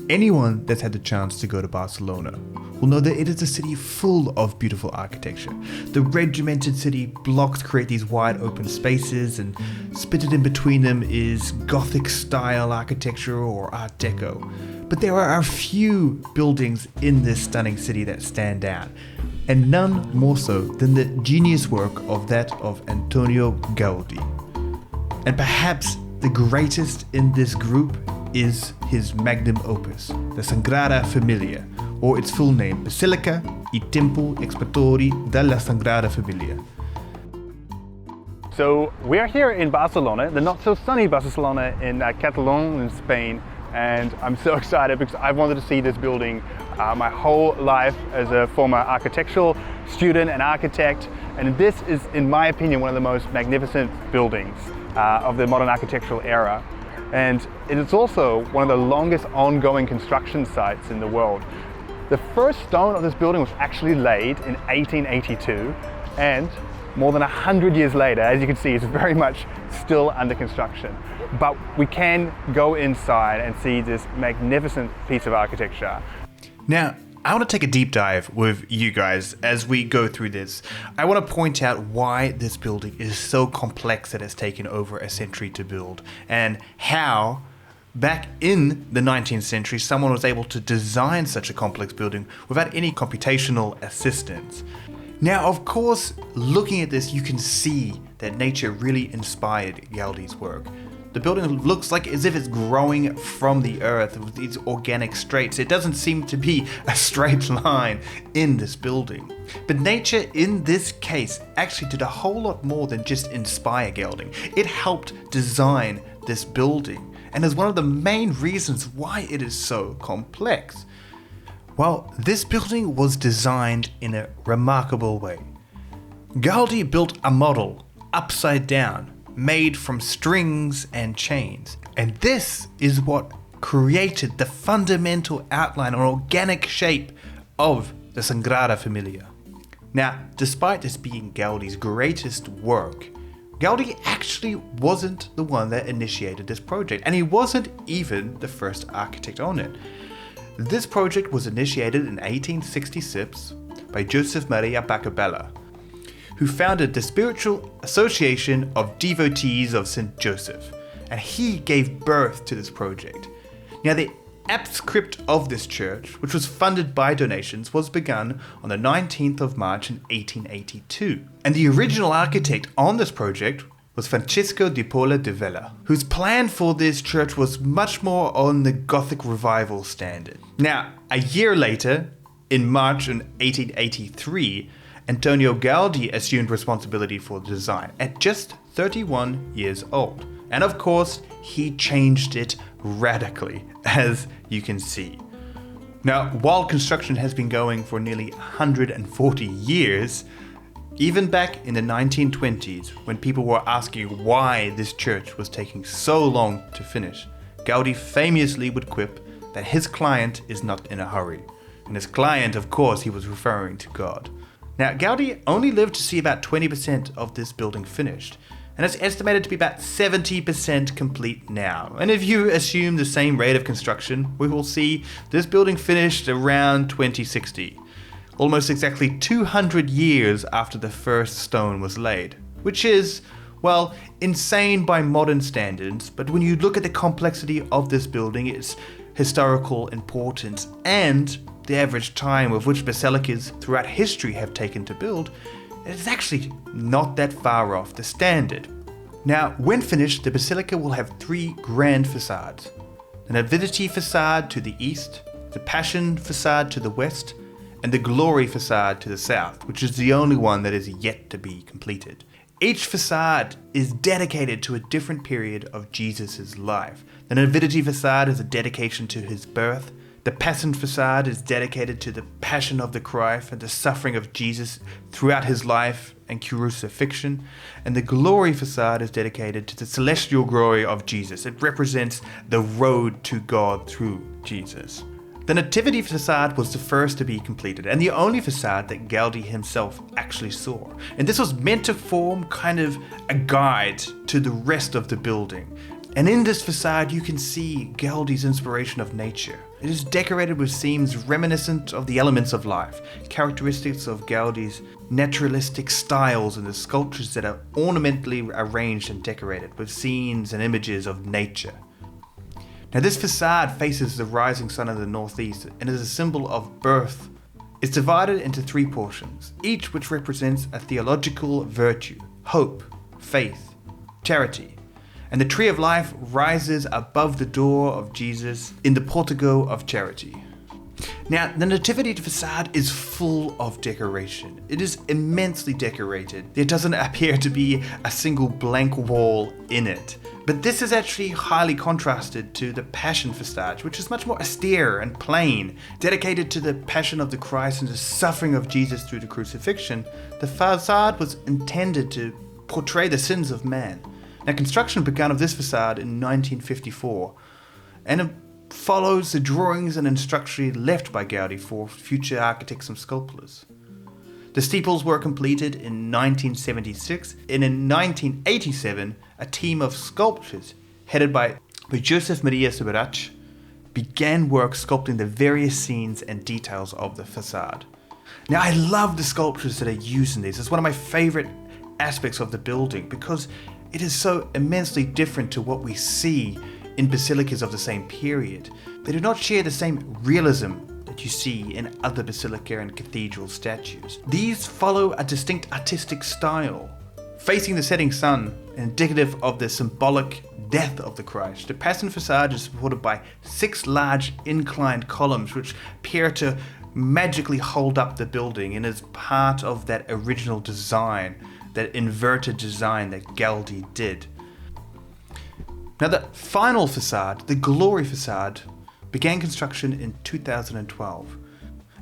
Anyone that's had the chance to go to Barcelona will know that it is a city full of beautiful architecture. The regimented city blocks create these wide open spaces, and spitted in between them is Gothic style architecture or Art Deco. But there are a few buildings in this stunning city that stand out, and none more so than the genius work of that of Antoni Gaudi. And perhaps the greatest in this group is his magnum opus, the Sagrada Familia, or its full name, Basilica y Templo Expiatori della Sagrada Familia. So we're here in Barcelona, the not so sunny Barcelona in Catalonia in Spain, and I'm so excited because I've wanted to see this building my whole life as a former architectural student and architect, and this is, in my opinion, one of the most magnificent buildings of the modern architectural era. And it is also one of the longest ongoing construction sites in the world. The first stone of this building was actually laid in 1882, and more than 100 years later, as you can see, it's very much still under construction. But we can go inside and see this magnificent piece of architecture. Now, I want to take a deep dive with you guys as we go through this. I want to point out why this building is so complex that it's taken over a century to build, and how back in the 19th century someone was able to design such a complex building without any computational assistance. Now, of course, looking at this, you can see that nature really inspired Gaudi's work. The building looks like as if it's growing from the earth with these organic straits. It doesn't seem to be a straight line in this building. But nature in this case actually did a whole lot more than just inspire Gaudi. It helped design this building, and is one of the main reasons why it is so complex. Well, this building was designed in a remarkable way. Gaudi built a model upside down, made from strings and chains. And this is what created the fundamental outline or organic shape of the Sagrada Familia. Now, despite this being Gaudi's greatest work, Gaudi actually wasn't the one that initiated this project, and he wasn't even the first architect on it. This project was initiated in 1866 by Joseph Maria Bacabella, who founded the Spiritual Association of Devotees of St. Joseph, and he gave birth to this project. Now, the apscript of this church, which was funded by donations, was begun on the 19th of March in 1882, and the original architect on this project was Francisco de Paula de Vela, whose plan for this church was much more on the Gothic revival standard. Now, a year later, in March in 1883, Antoni Gaudi assumed responsibility for the design at just 31 years old. And of course, he changed it radically, as you can see. Now, while construction has been going for nearly 140 years, even back in the 1920s, when people were asking why this church was taking so long to finish, Gaudi famously would quip that his client is not in a hurry. And his client, of course, he was referring to God. Now, Gaudi only lived to see about 20% of this building finished, and it's estimated to be about 70% complete now. And if you assume the same rate of construction, we will see this building finished around 2060, almost exactly 200 years after the first stone was laid, which is, well, insane by modern standards, but when you look at the complexity of this building, its historical importance, and the average time of which basilicas throughout history have taken to build, it's actually not that far off the standard. Now, when finished, the basilica will have three grand facades: the Nativity facade to the east, the Passion facade to the west, and the Glory facade to the south, which is the only one that is yet to be completed. Each facade is dedicated to a different period of Jesus' life. The Nativity facade is a dedication to his birth. The Passion facade is dedicated to the passion of the Christ and the suffering of Jesus throughout his life and crucifixion. And the Glory facade is dedicated to the celestial glory of Jesus. It represents the road to God through Jesus. The Nativity facade was the first to be completed, and the only facade that Gaudi himself actually saw. And this was meant to form kind of a guide to the rest of the building. And in this facade, you can see Gaudi's inspiration of nature. It is decorated with themes reminiscent of the elements of life, characteristics of Gaudi's naturalistic styles in the sculptures that are ornamentally arranged and decorated with scenes and images of nature. Now, this facade faces the rising sun in the northeast and is a symbol of birth. It's divided into 3 portions, each which represents a theological virtue: hope, faith, charity. And the tree of life rises above the door of Jesus in the portico of charity. Now, the nativity facade is full of decoration. It is immensely decorated. There doesn't appear to be a single blank wall in it. But this is actually highly contrasted to the Passion facade, which is much more austere and plain. Dedicated to the passion of the Christ and the suffering of Jesus through the crucifixion, the facade was intended to portray the sins of man. Now, construction began of this facade in 1954, and it follows the drawings and instructions left by Gaudi for future architects and sculptors. The steeples were completed in 1976, and in 1987, a team of sculptors, headed by Joseph Maria Subirach, began work sculpting the various scenes and details of the facade. Now, I love the sculptures that are used in this. It's one of my favorite aspects of the building because it is so immensely different to what we see in basilicas of the same period. They do not share the same realism that you see in other basilica and cathedral statues. These follow a distinct artistic style. Facing the setting sun, indicative of the symbolic death of the Christ, the Passion facade is supported by 6 large inclined columns which appear to magically hold up the building and is part of that original design, that inverted design that Gaudi did. Now, the final facade, the Glory facade, began construction in 2012.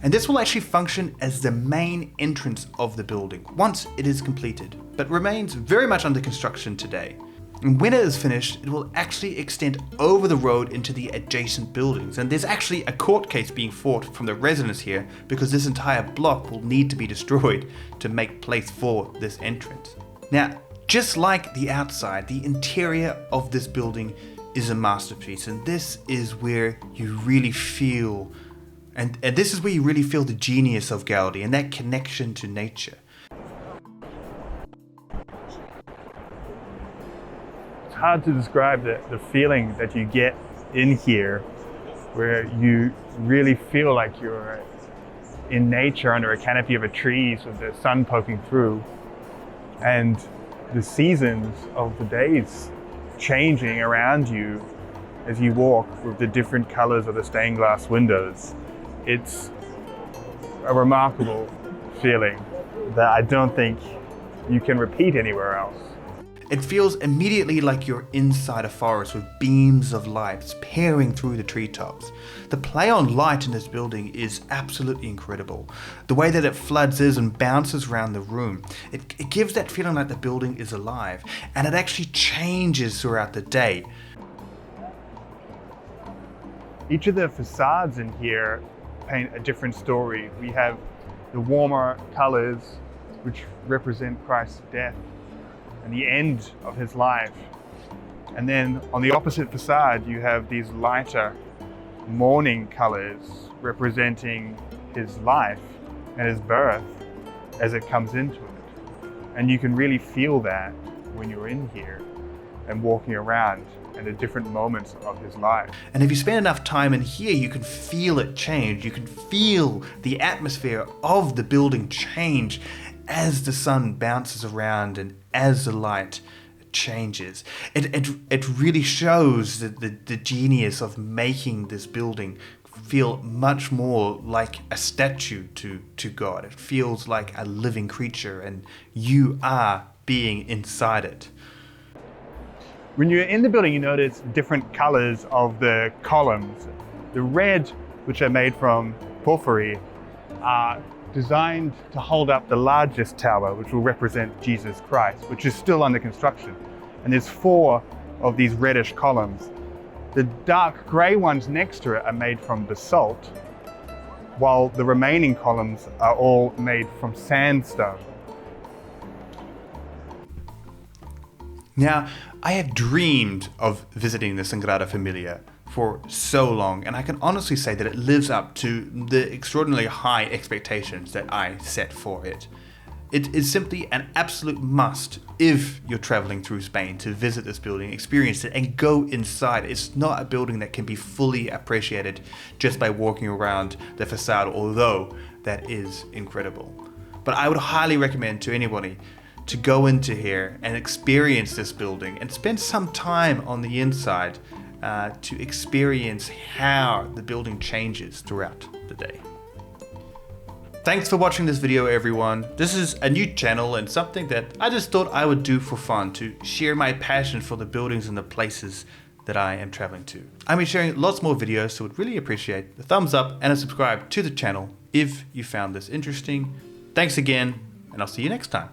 And this will actually function as the main entrance of the building once it is completed, but remains very much under construction today. And when it is finished, it will actually extend over the road into the adjacent buildings. And there's actually a court case being fought from the residents here because this entire block will need to be destroyed to make place for this entrance. Now, just like the outside, the interior of this building is a masterpiece. And this is where you really feel, and this is where you really feel the genius of Gaudi and that connection to nature. Hard to describe the feeling that you get in here, where you really feel like you're in nature under a canopy of a tree with the sun poking through, and the seasons of the days changing around you as you walk with the different colors of the stained glass windows. It's a remarkable feeling that I don't think you can repeat anywhere else. It feels immediately like you're inside a forest with beams of light peering through the treetops. The play on light in this building is absolutely incredible. The way that it floods and bounces around the room, it gives that feeling like the building is alive, and it actually changes throughout the day. Each of the facades in here paint a different story. We have the warmer colors, which represent Christ's death and the end of his life. And then on the opposite facade, you have these lighter morning colors representing his life and his birth as it comes into it. And you can really feel that when you're in here and walking around at the different moments of his life. And if you spend enough time in here, you can feel it change. You can feel the atmosphere of the building change as the sun bounces around and as the light changes. It really shows the genius of making this building feel much more like a statue to God. It feels like a living creature and you are being inside it. When you're in the building, you notice different colors of the columns. The red, which are made from porphyry, are designed to hold up the largest tower, which will represent Jesus Christ, which is still under construction. And there's 4 of these reddish columns. The dark grey ones next to it are made from basalt, while the remaining columns are all made from sandstone. Now, I have dreamed of visiting the Sagrada Familia for so long, and I can honestly say that it lives up to the extraordinarily high expectations that I set for it. It is simply an absolute must if you're traveling through Spain to visit this building, experience it, and go inside. It's not a building that can be fully appreciated just by walking around the facade, although that is incredible. But I would highly recommend to anybody to go into here and experience this building and spend some time on the inside to experience how the building changes throughout the day. Thanks for watching this video, everyone. This is a new channel and something that I just thought I would do for fun, to share my passion for the buildings and the places that I am traveling to. I'll be sharing lots more videos, so would really appreciate the thumbs up and a subscribe to the channel if you found this interesting. Thanks again, and I'll see you next time.